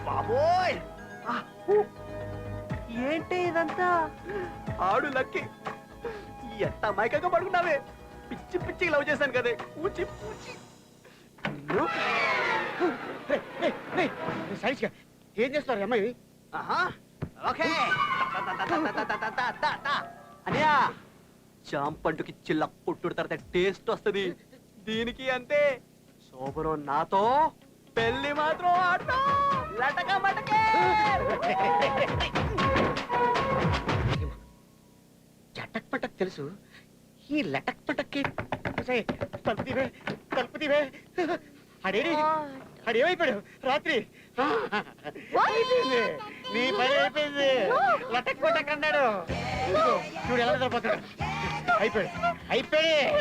బాబోయ్ ఏంటి ఇదంతా? ఆడు లక్కి ఎంత మైకగా పడుకున్నావే. పిచ్చి పిచ్చి లవ్ చేశాను కదే. పూచి పూచి ఏం చేస్తారు అమ్మాయి? ఓకే అనియా చాంపంటుకి చిల్ల పుట్టుడు తర్వాత టేస్ట్ వస్తుంది. దీనికి అంతే. శోభనం నాతో, పెళ్లి మాత్రం ఆటో లటక మటకే. చటక్ పటక్ తెలుసు, ఈ లటక్ పటక్కి తలుపుతీవే తలుపుతీవే. అడేడి అడేమైపోయాడు రాత్రి? అయిపోయింది, నీ పని అయిపోయింది. లటక్ పటక్ అన్నాడు. చూడు ఎలా నిద్రపోతాడు. అయిపోయాడు అయిపోయాడు.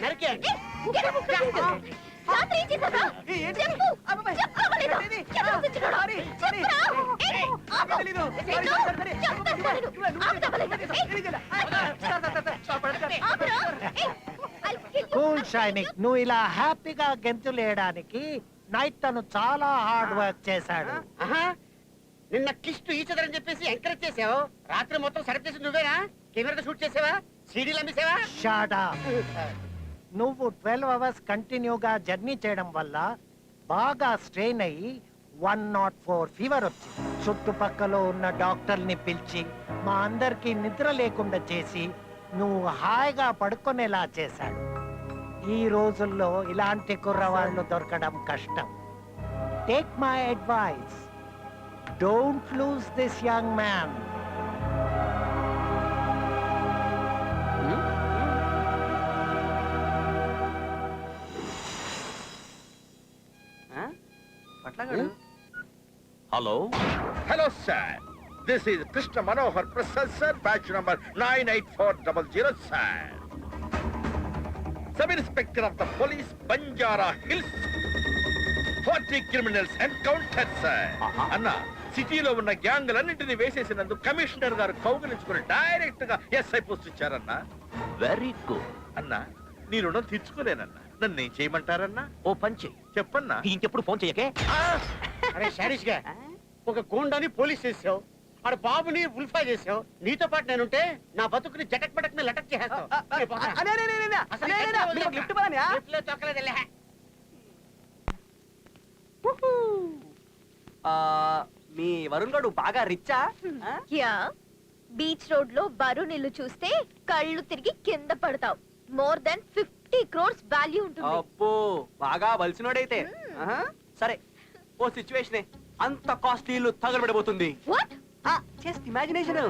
నరికే కూల్ షైనింగ్, నువ్వు ఇలా హ్యాపీగా గెంతులేయడానికి నైట్ తను చాలా హార్డ్ వర్క్ చేశాడు. నిన్న కిస్ట్ ఈచదని చెప్పేసి ఎంకరేజ్ చేసావు. రాత్రి మొత్తం సెలెక్ట్ చేసి నువ్వేనా? కెమెరా షూట్ చేసావా? సీడీలు అమ్మేసావా? Shut up. నువ్వు 12 అవర్స్ కంటిన్యూగా జర్నీ చేయడం వల్ల బాగా స్ట్రెయిన్ అయ్యి 104 ఫీవర్ వచ్చింది. చుట్టుపక్కల ఉన్న డాక్టర్ని పిలిచి మా అందరికి నిద్ర లేకుండా చేసి నువ్వు హాయిగా పడుకునేలా చేశాడు. ఈ రోజుల్లో ఇలాంటి కుర్రవాళ్ళు దొరకడం కష్టం. Take my advice, don't lose this young man. Hello. Hello, sir. This is Krishna Manohar Prasad, sir, batch number 98400, sir. Sub-Inspector of the Police, Banjara Hills. 40 criminals encountered, sir. Anna, సిటీలో ఉన్న గ్యాంగులన్నింటినీ వేసేసినందుకు కమిషనర్ గారు కౌగిలించుకుని direct గా SI post ఇచ్చారన్నా. Very good అన్నా. నీ రుణం తీర్చుకోలేనన్నా. నన్ను ఏం చేయమంటారన్నా? ఓ పని చెయ్యి. చెప్పన్నా. ఇంకెప్పుడు ఫోన్ చెయ్యకే. అరే శారీష్ గా, ఒక గోండాని పోలీస్ చేసావు, ఆడ బాబుని ఉల్ఫా చేసావు. నీతో పాటు నేనుంటే నా బతుకుని జటక్ పటక్ మీద లటక్ చేసేస్తావు. మీ వరుణ్ గారు బాగా రిచ్చా? బీచ్ రోడ్ లో వరుణ్ ఇల్లు చూస్తే కళ్ళు తిరిగి కింద పడతావు. మోర్ దెన్ 50 crores వాల్యూ ఉంటుంది. అబ్బో, బాగా వలసినోడైతే. సరే, ఓ సిచ్యువేషన్ అంత కాస్ట్లీ ఇల్లు తగలబడిపోతుంది. Just imagination.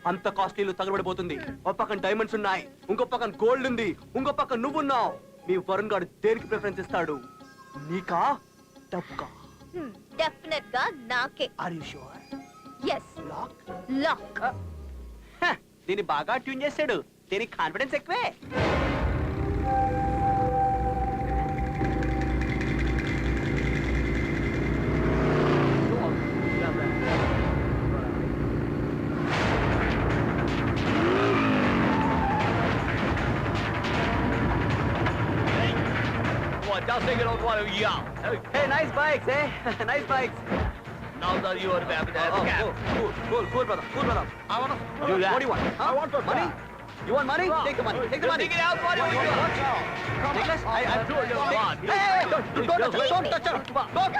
అంత కాస్ట్లీ ఇల్లు తగలబడిపోతుంది. ఒక పక్కన డైమండ్స్ ఉన్నాయి, ఇంకో పక్కన గోల్డ్ ఉంది, ఇంకో పక్కన నువ్వున్నావు. మీ వరుణ్ గారు దేనికి ప్రిఫరెన్స్ ఇస్తాడు? నీకా డబ్బుకా? డెఫినెట్ గా నాకే. Are you sure? yes lock. దీన్ని బాగా ట్యూన్ చేశాడు. దీనికి కాన్ఫిడెన్స్ ఎక్కువే. Just take it out while you're young. Hey, nice bikes, eh? Nice bikes. Now that you are back with the cab. Cool, brother. Cool, brother. I want to Do that. What do you want? I want to money. You want money? Take the money. Take the money. Take it out while you're young. Nicholas, I told you. Hey, Don't touch her. Don't.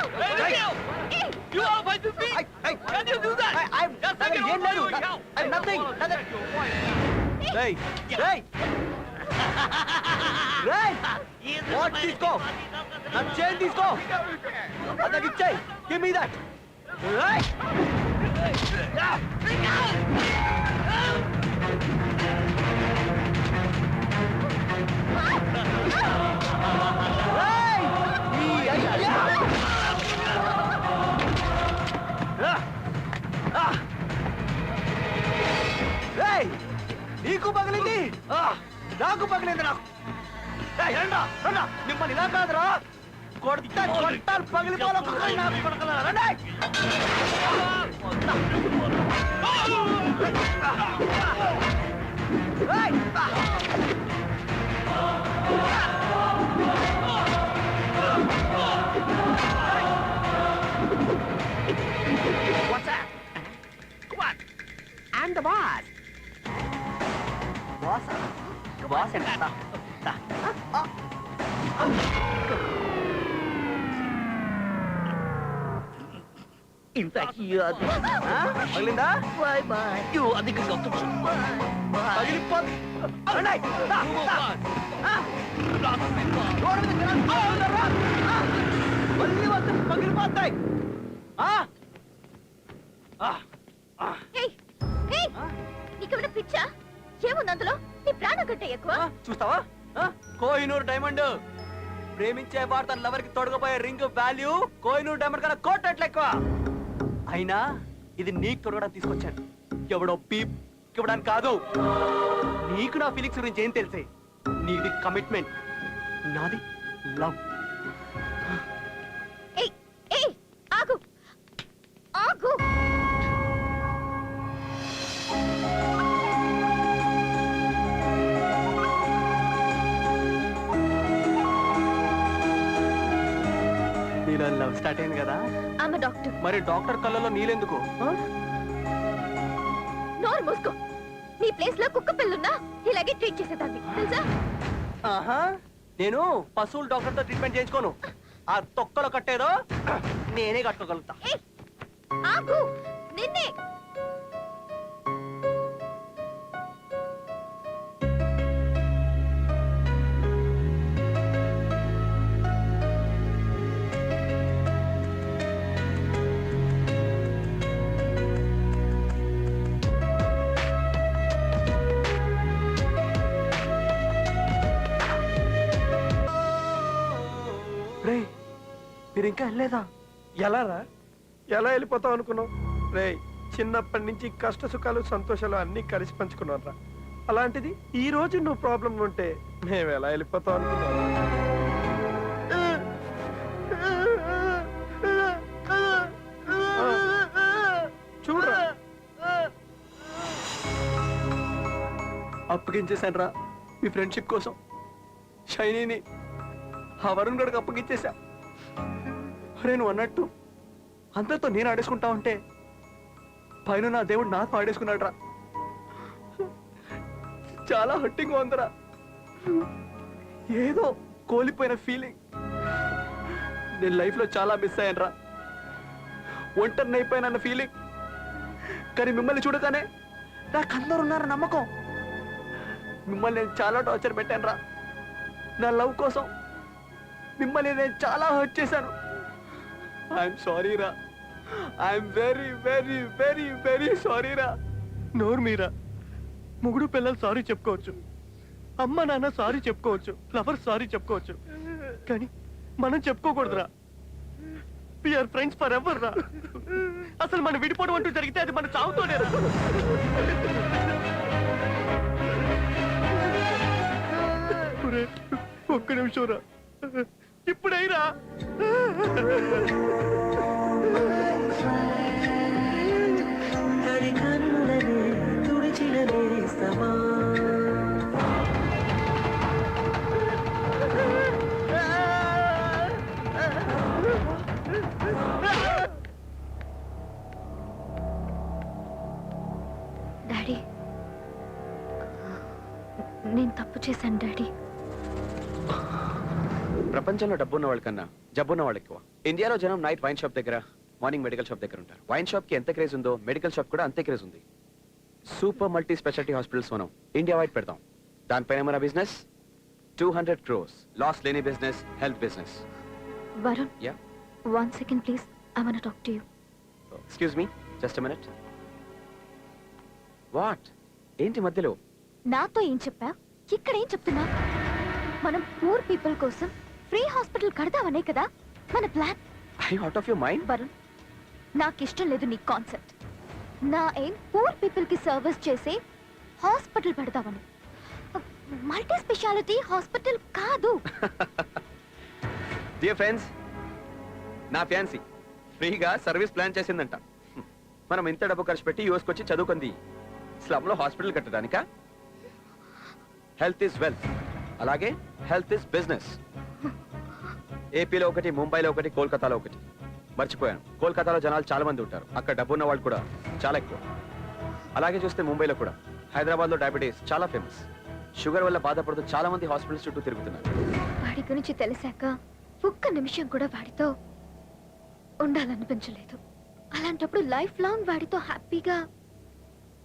You are going to be. Can you do that? I'm nothing. Hey. What తీసుకో? నా chain తీసుకో. అదకి ఇచ్చేయ్. Give me that. నీకు పగిలింది, నాకు పగిలింది. నాకు మిమ్మల్ని ఇలా కాదురా, కొట్టాలు పగిలిపోవాలి. బాస్ బాస్ ఎంత పగిలిందా పగిలిపోతాయి. ఏయ్, ఏయ్, నీకేమైనా పిచ్చా? ఏముంది అందులో? నీ ప్రాణం కంటే ఎక్కువ. చూస్తావా కోహినూర్ డైమండ్ ప్రేమించే వారు తన లవర్ కి తొడగపోయే రింగ్ వాల్యూ కోహినూర్ డైమండ్ కన్నా కోటట్లు ఎక్కువ. అయినా ఇది నీకు తొడగడానికి తీసుకొచ్చాను. ఎవడో పీప్ ఇవ్వడానికి కాదు. నీకు నా ఫీలింగ్స్ గురించి ఏం తెలిసే? నీది కమిట్మెంట్, నాది లవ్. ఏయ్, ఏయ్, ఆగు, ఆగు. నీలో లవ్ స్టార్ట్ అయింది కదా, ఆమె డాక్టర్. మరి డాక్టర్ కళ్ళలో నీళ్ళెందుకు? నోరు మూసుకో. నీ ప్లేస్ లో కుక్క పిల్లున్నా ఇలాగే ట్రీట్ చేసేదాన్ని తెలుసా? ఆహా, నేను పశువుల డాక్టర్ తో ట్రీట్మెంట్ చేయించుకోను. ఆ తొక్కలో కట్టేదో నేనే కట్టుకోగలుగుతా. ఏయ్, ఆగు, నిన్నే. రే, మీరు ఇంకా వెళ్ళలేదా? ఎలా రా? ఎలా వెళ్ళిపోతావు అనుకున్నావు? రే, చిన్నప్పటి నుంచి కష్ట సుఖాలు సంతోషాలు అన్ని కలిసి పంచుకున్నాం రా. అలాంటిది ఈ రోజు నువ్వు ప్రాబ్లం ఉంటే మేము ఎలా వెళ్ళిపోతావు అనుకున్నావు? చూడరా, అప్పగించేశాను రా మీ ఫ్రెండ్షిప్ కోసం. షైనీని ఆ వరుణ్ గడికి అప్పగించేశా. అరే, నువ్వు అన్నట్టు అందరితో నేను ఆడేసుకుంటా ఉంటే పైన నా దేవుడు నాతో ఆడేసుకున్నాడు రా. చాలా హట్టింగ్ ఉందిరా. ఏదో కోల్పోయిన ఫీలింగ్. నేను లైఫ్ లో చాలా మిస్ అయ్యాను రా. ఒంటరిని అయిపోయిన ఫీలింగ్. కానీ మిమ్మల్ని చూడగానే నాకు అందరు ఉన్నారన్న నమ్మకం. మిమ్మల్ని నేను చాలా టార్చర్ పెట్టాను రా. నా లవ్ కోసం మిమ్మల్ని నేను చాలా హర్ట్ చేశాను. ఐఎమ్ సారీ రా. I'm very very very very sorry రా. నోరు మీరా. ముగుడు పిల్లలు సారీ చెప్పుకోవచ్చు, అమ్మ నాన్న సారీ చెప్పుకోవచ్చు, లవర్ సారీ చెప్పుకోవచ్చు, కానీ మనం చెప్పుకోకూడదురా. వీఆర్ ఫ్రెండ్స్ ఫర్ ఎవర్ రా. అసలు మనం విడిపోవడం అంటూ జరిగితే అది మన చావుతోనే రా. ఒరే, ఒక్క నిమిషం రా. ఇప్పుడైరా. డాడీ, నేను తప్పు చేశాను డాడీ. ప్రపంచంలో డబ్బున్న వాళ్ళకన్నా జబ్బున్న వాళ్ళు ఎక్కువ. ఇండియాలో జనం నైట్ వైన్ షాప్ దగ్గర, మార్నింగ్ మెడికల్ షాప్ దగ్గర ఉంటారు. వైన్ షాప్ కి ఎంత క్రేజ్ ఉందో మెడికల్ షాప్ కూడా అంతే క్రేజ్ ఉంది. సూపర్ మల్టీ స్పెషాలిటీ హాస్పిటల్స్ మనం ఇండియా వైడ్ పెడతాం. దానిపైన మన బిజినెస్ 200 crores. లాస్ లేని business, health business. Varun, yeah, 1 second please. I want to talk to you. Excuse me, just a minute. What? ఏంటి మధ్యలో? నాతో ఏం చెప్పా? ఇక్కడ ఏం చెప్తున్నా? మనం పూర్ పీపుల్ కోసం ఫ్రీ హాస్పిటల్ కడదామనే కదా మన plan. I out of your mind? Varun, నాకు ఇష్టం లేదు నీ కాన్సెప్ట్. నా ఏం పూర్ పీపుల్ కి సర్వీస్ చేసే హాస్పిటల్ పెడదామని, మల్టీ స్పెషాలిటీ హాస్పిటల్ కాదు. డియర్ ఫ్రెండ్స్, నా ఫ్యాన్సీ ఫ్రీగా సర్వీస్ ప్లాన్ చేసిందంట. మనం ఇంత డబ్బు ఖర్చు పెట్టి యూఎస్కి వచ్చి చదువుకుంది స్లమ్ లో హాస్పిటల్ కట్టడానికా? హెల్త్ ఇస్ వెల్త్, అలాగే హెల్త్ ఇస్ బిజినెస్. ఏపీలో ఒకటి, ముంబైలో ఒకటి, కోల్కతాలో ఒకటి. మర్చిపోయాను, కోల్కతాలో జనాలు చాలా మంది ఉంటారు. అక్కడ డబ్బు ఉన్న వాళ్ళు కూడా చాలా ఎక్కువ. అలాగే చూస్తే ముంబైలో కూడా, హైదరాబాద్లో డయాబెటీస్ చాలా ఫేమస్. షుగర్ వల్ల బాధపడుతూ చాలా మంది హాస్పిటల్స్ చుట్టూ తిరుగుతున్నారు. వాడి గురించి తెలిసాక ఒక్క నిమిషం కూడా వాడితో ఉండాలనిపించలేదు. అలాంటప్పుడు లైఫ్ లాంగ్ వాడితో హ్యాపీగా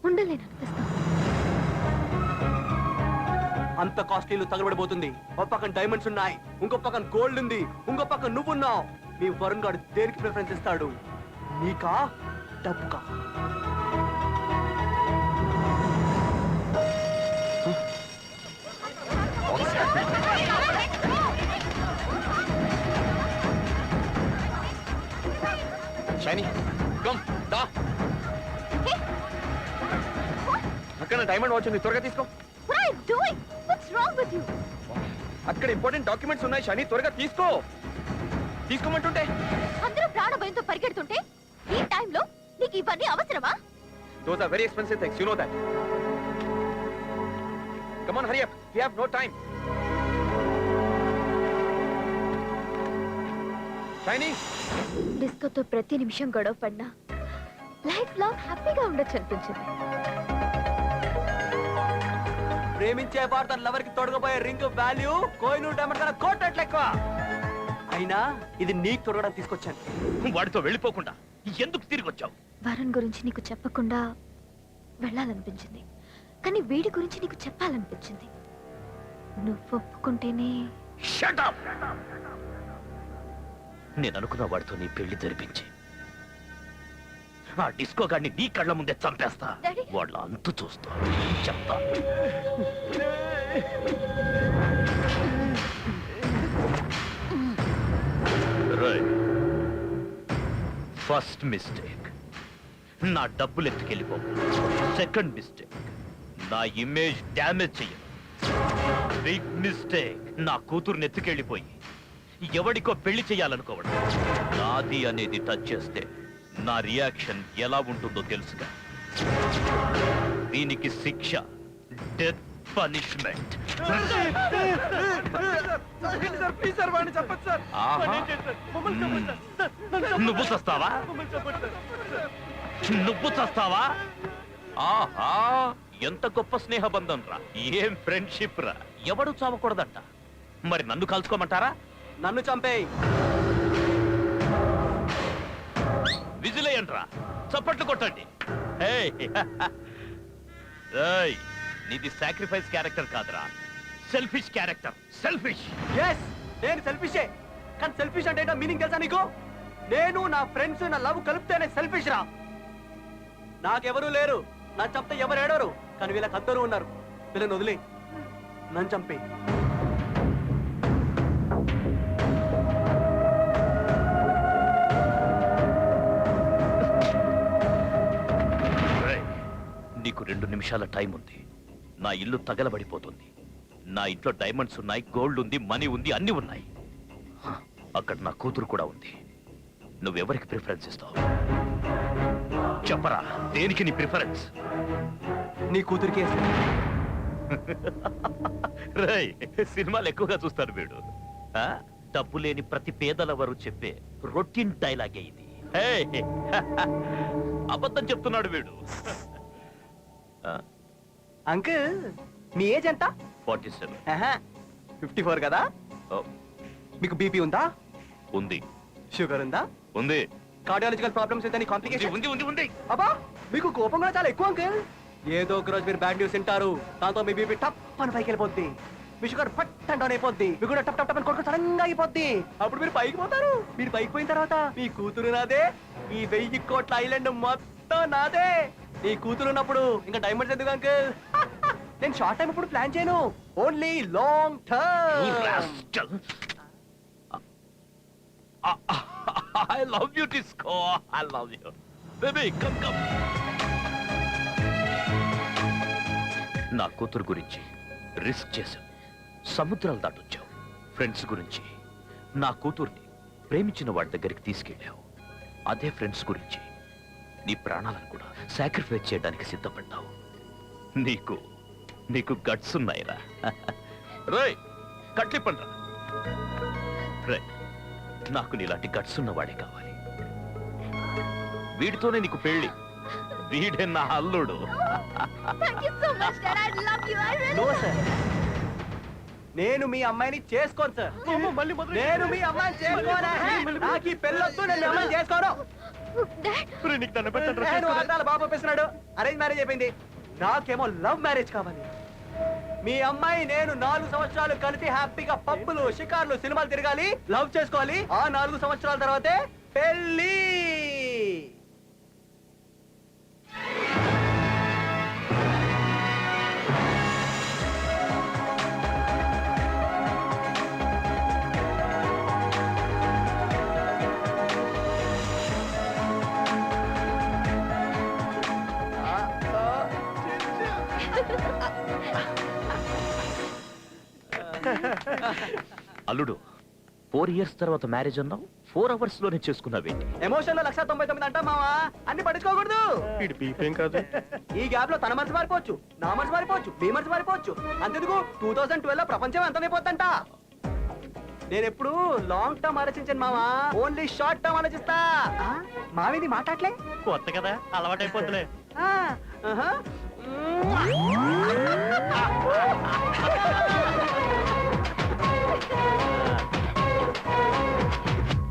ఉండలేననిపిస్తాను. అంత కాస్ట్లీలు తగలబడిపోతుంది. ఒక పక్కన డైమండ్స్ ఉన్నాయి, ఇంకో పక్కన గోల్డ్ ఉంది, ఇంకో పక్కన నువ్వున్నావు. మీ వరుణ్ గారు దేనికి ప్రిఫరెన్స్ ఇస్తాడు? నీకా డబ్బుకా? షైనీ కమ్ దా. అక్కడ డైమండ్ వాచ్ ఉంది, త్వరగా తీసుకో. What are you doing? What's wrong with you? అక్కడ ఇంపార్టెంట్ డాక్యుమెంట్స్ ఉన్నాయి షైనీ, త్వరగా తీసుకో. తీసుకోమంటుంటే అందరూ ప్రాణ భయంతో పరిగెడుతుంటే ఈ టైంలో నీకు ఇవన్నీ అవసరమా? Those are very expensive things, you know that. Come on, hurry up. We have no time. Shiny. డిస్కోతో ప్రతి నిమిషం గొడవ పడినా లైఫ్ లాంగ్ హ్యాపీగా ఉండొచ్చు అనిపించింది. ప్రేమించే వాడు తన లవర్ కి తొడగబోయే రింగ్ వాల్యూ కోహినూర్ డైమండ్ కన్నా కోట్ల ఎక్కువ. అయినా ఇది నీకు తొడగడం తీసుకొచ్చాను. వాడితో వెళ్ళిపోకుండా ఎందుకు తిరిగి వచ్చావు? వరుణ్ గురించి నీకు చెప్పకుండా వెళ్ళాలనిపించింది, కానీ వీడి గురించి నీకు చెప్పాలనిపించింది. నువ్వు ఒప్పుకుంటేనే. Shut up! నేను అనుకున్న వాడితో నీ పెళ్లి జరిపించి ఆ డిస్కో గాడిని నీ కళ్ళ ముందే చంపేస్తా. డాడీ. వాళ్ళ అంతు చూస్తా చెప్తా. ఫస్ట్ మిస్టేక్ నా డబ్బులు ఎత్తుకెళ్ళిపో. సెకండ్ మిస్టేక్ నా ఇమేజ్ డ్యామేజ్ చెయ్యను. బిగ్ మిస్టేక్ నా కూతురుని ఎత్తుకెళ్ళిపోయి ఎవడికో పెళ్లి చేయాలనుకోవడం. నాది అనేది టచ్ చేస్తే నా రియాక్షన్ ఎలా ఉంటుందో తెలుసుగా. దీనికి శిక్ష డెత్ పనిష్మెంట్. నువ్వు చస్తావా? నువ్వు చస్తావా? ఆహా, ఎంత గొప్ప స్నేహబంధం రా, ఏం ఫ్రెండ్షిప్ రా. ఎవడు చావకూడదంట. మరి నన్ను కలుసుకోమంటారా? నన్ను చంపేయ్. విజిలేయండి రా, చప్పట్లు కొట్టండి. ఏయ్, ఏయ్, నీది సాక్రిఫైస్ క్యారెక్టర్ కాదురా, సెల్ఫిష్ క్యారెక్టర్. సెల్ఫిష్. ఎస్, నేను సెల్ఫిషే. కానీ సెల్ఫిష్ అంటే మీనింగ్ తెలుసా నీకు? నేను నా ఫ్రెండ్స్ నా లవ్ కలిపితేనే సెల్ఫిష్ రా. నాకెవరూ లేరు, నా చంపితే ఎవరు ఏడవరు, కానీ వీళ్ళకి అందరూ ఉన్నారు. వీళ్ళని వదిలే, నన్ను చంపే. నీకు 2 నిమిషాల టైం ఉంది. నా ఇల్లు తగలబడిపోతుంది. నా ఇంట్లో డైమండ్స్ ఉన్నాయి, గోల్డ్ ఉంది, మనీ ఉంది, అన్ని ఉన్నాయి. అక్కడ నా కూతురు కూడా ఉంది. నువ్వెవరికి ప్రిఫరెన్స్ ఇస్తావు? చెప్పరా, దేనికి నీ ప్రిఫరెన్స్? నీ కూతురికే రేయ్, సినిమాలు ఎక్కువగా చూస్తారు వీడు. ఆ? డబ్బు లేని ప్రతి పేదలవరు చెప్పే రొటీన్ డైలాగే ఇది. ఏయ్, అబద్ధం చెప్తున్నాడు వీడు. అంకుల్, మీ ఏజ్ ఎంత? 47. 54 కదా? మీకు బీపీ ఉందా? ఉంది. షుగర్ ఉందా? ఉంది. కార్డియాలజికల్ ప్రాబ్లమ్స్ ఏదైనా కాంప్లికేషన్? ఉంది ఉంది ఉంది. అబ్బా, మీకు కోపం కూడా చాలా ఎక్కువ అంకుల్. ఏదో ఒక రోజు మీరు బ్యాడ్ న్యూస్ వింటారు, దాంతో మీ బీపీ టప్ అని పైకి వెళ్ళిపోద్ది, మీ షుగర్ పట్ అండ్ డౌన్ అయిపోద్ది, మీ కూడా టప్ టప్ టప్ అని కొట్టుకు సడన్ గా అయిపోద్ది. అప్పుడు మీరు పైకి పోతారు. మీరు పైకి పోయిన తర్వాత మీ కూతురు నాదే, ఈ 1000 కోట్ల ఐలాండ్ మొత్తం నాదే. నీ కూతురు ఉన్నప్పుడు ఇంకా డైమండ్స్ ఎందుకు అంకుల్? నేను షార్ట్ టైం ఇప్పుడు ప్లాన్ చేయను, only long term. I love you, Disco. I love you. Baby, come. నా కూతురు గురించి రిస్క్ చేశావు, సముద్రాలు దాటొచ్చావు. ఫ్రెండ్స్ గురించి నా కూతుర్ని ప్రేమించిన వాడి దగ్గరికి తీసుకెళ్ళావు. అదే ఫ్రెండ్స్ గురించి నీ ప్రాణాలను కూడా సాక్రిఫైస్ చేయడానికి సిద్ధపడ్డావు. నీకు గట్స్ ఉన్నాయిరా. రేయ్, కట్లిప్పండ్రా. రే, నాకు నీలాంటి గట్స్ ఉన్నవాడే కావాలి. వీడితోనే నీకు పెళ్లి. వీడే నా అల్లుడు. Thank you so much. gosh, Dad, I love you. I really no love sir, నేను మీ అమ్మాయిని చేసుకోను సార్. అమ్మో, మళ్ళీ మొదలు నేను మీ అమ్మాయిని చేసుకోనా? నాకు ఈ పెళ్ళొద్దు, నేను మీ అమ్మాయిని చేసుకోను. you. Dad, ఒరేయ్, నీకు దండం పెట్టండి రా, నేను చేసుకోరా. వాగ్దానాలు బాబు ఒప్పేస్తున్నాడు. అరేంజ్ మ్యారేజ్ అయిపోయింది, నాకేమో లవ్ మ్యారేజ్ కావాలి. మీ అమ్మాయి నేను 4 సంవత్సరాలు కలిసి హ్యాపీగా పబ్బులు, షికార్లు, సినిమాలు తిరగాలి, లవ్ చేసుకోవాలి. ఆ 4 సంవత్సరాల తర్వాతే పెళ్ళి. అల్లుడు 4 ఇయర్స్ తర్వాత మ్యారేజ్ అన్నావు 4 అవర్స్ లోనే చేసుకున్నావేంటి? ఎమోషన్ లో 199 అంటా మావా, అన్ని పట్టించుకోకూడదు. వీడి బీపేం కాదు. ఈ గ్యాప్ లో తన మనసు మారిపోవచ్చు, నా మనసు మారిపోవచ్చు, మీ మనసు మారిపోవచ్చు. అంతెందుకు 2012 లో ప్రపంచం అంతమైపోద్దంట. నేను ఎప్పుడు లాంగ్ టర్మ్ ఆలోచించాను మావా, ఓన్లీ షార్ట్ టర్మ్ ఆలోచిస్తా. మావిది మాట్లాడలే. కొత్త కదా, అలవాటైపోతులే. ఆహా.